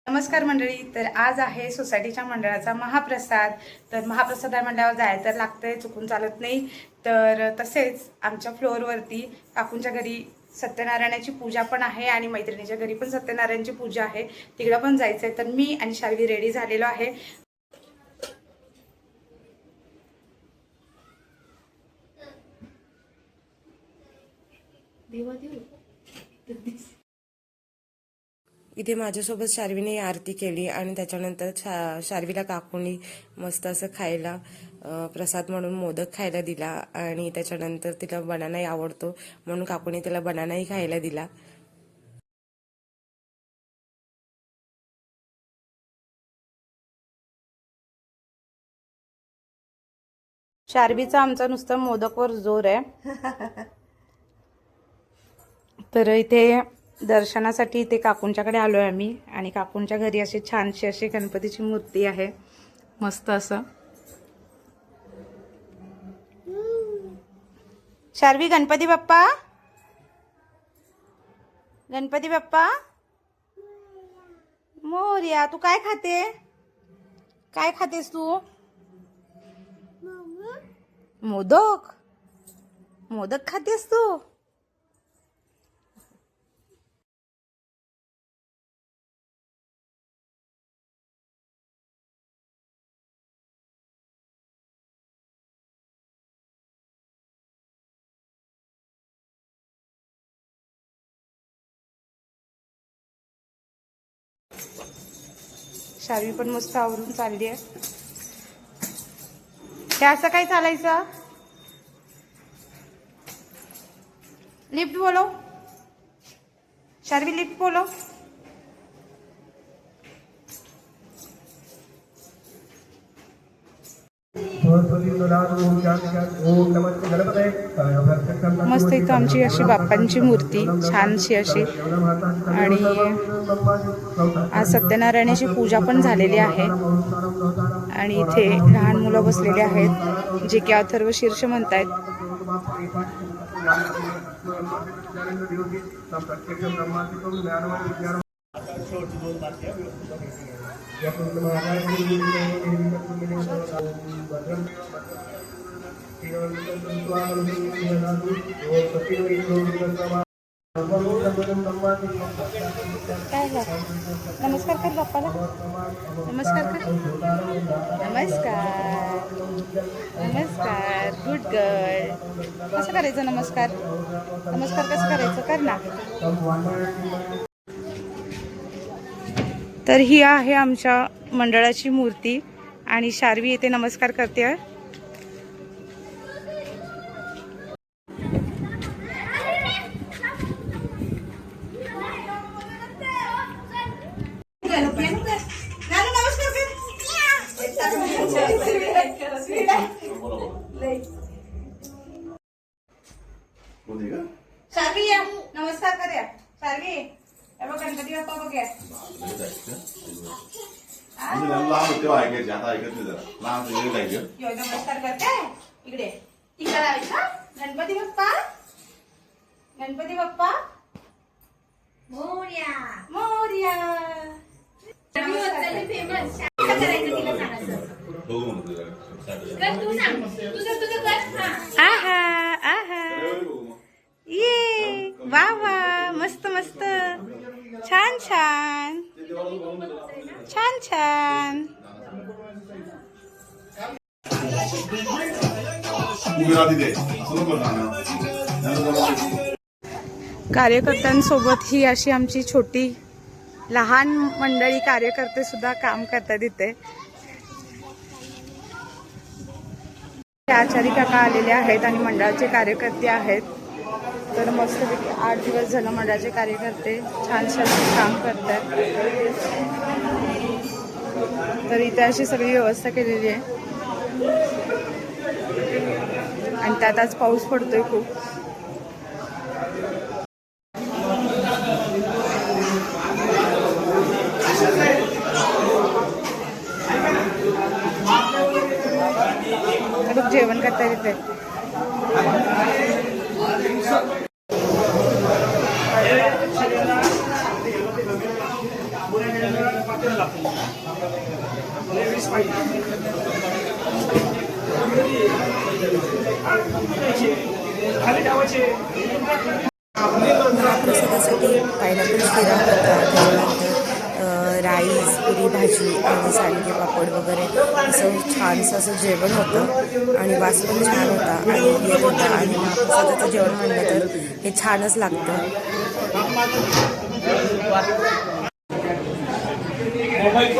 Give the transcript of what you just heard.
नमस्कार मंडळी. तर आज आहे सोसायटीच्या मंडळाचा महाप्रसाद. तर महाप्रसाद मंडळावर जायचं तर लागतंय, चुकून चालत नाही. तर तसेच आमच्या फ्लोअरवरती काकूंच्या घरी सत्यनारायणाची पूजा पण आहे आणि मैत्रिणीच्या घरी पण सत्यनारायणाची पूजा आहे, तिकडं पण जायचंय. तर मी आणि शार्वी रेडी झालेलो आहे. इथे माझ्यासोबत शार्वीने आरती केली आणि त्याच्यानंतर शार्वीला काकूंनी मस्त असं खायला प्रसाद म्हणून मोदक खायला दिला आणि त्याच्यानंतर तिला बनानाही आवडतो म्हणून काकूने तिला बनानाही खायला दिला. शार्वीचा आमचा नुसतं मोदकवर जोर आहे. तर इथे दर्शनासाठी इथे काकूंच्याकडे आलोय आम्ही आणि काकूंच्या घरी अशी छानशी अशी गणपतीची मूर्ती आहे, मस्त असं. शार्वी, गणपती बाप्पा, गणपती बाप्पा मोरया. तू काय खाते? काय खातेस तू? मोदक. मोदक खातेस तू? शार्वी पण मस्त आवरून चालली आहे. हे असं काय चालायचं? लिफ्ट बोलो शार्वी, लिफ्ट बोलो. मस्त इथं आमची अशी बाप्पांची मूर्ती छानशी अशी. आणि आज सत्यनारायणाची पूजा पण झालेली आहे आणि इथे लहान मुलं बसलेली आहेत जे की अथर्व शीर्ष म्हणतायत. नमस्कार कर बाप्पाला. नमस्कार कर. नमस्कार. नमस्कार. Good girl. कसं करायचं नमस्कार? नमस्कार कसं करायचं? कर ना. तर ही आहे आमच्या मंडळाची मूर्ती आणि शार्वी येथे नमस्कार करते. शार्वी या नमस्कार करूया. शार्वी गणपती बाप्पा बघूया. नमस्कार करते इकडे. गणपती बाप्पा, गणपती बाप्पा मोरया. मोरया. आहा आहा. ये वा वा. मस्त मस्त. छान छान. छान छान. कार्यकर्त्यांसोबत ही अशी आमची छोटी लहान मंडळी कार्यकर्ते सुद्धा काम करतात इथे. आचारी काका आलेले आहेत आणि मंडळाचे कार्यकर्ते आहेत. तर मस्तपैकी 8 दिवस झालं मंडळाचे कार्यकर्ते छान छान काम करतात. तर इथे अशी सगळी व्यवस्था केलेली आहे आणि त्यात आज पाऊस पडतोय खूप. एकत्रित आहे. महाप्रसादासाठी पायनॅपल शिरा होता, त्याच्यानंतर राईस, पुरी भाजी आणि सांडगे पापड वगैरे असं छानसं असं जेवण होतं आणि वास पण छान होता आणि येत होता. आणि महाप्रसादाचं जेवण म्हणलं तर हे छानच लागतं. मोबाईल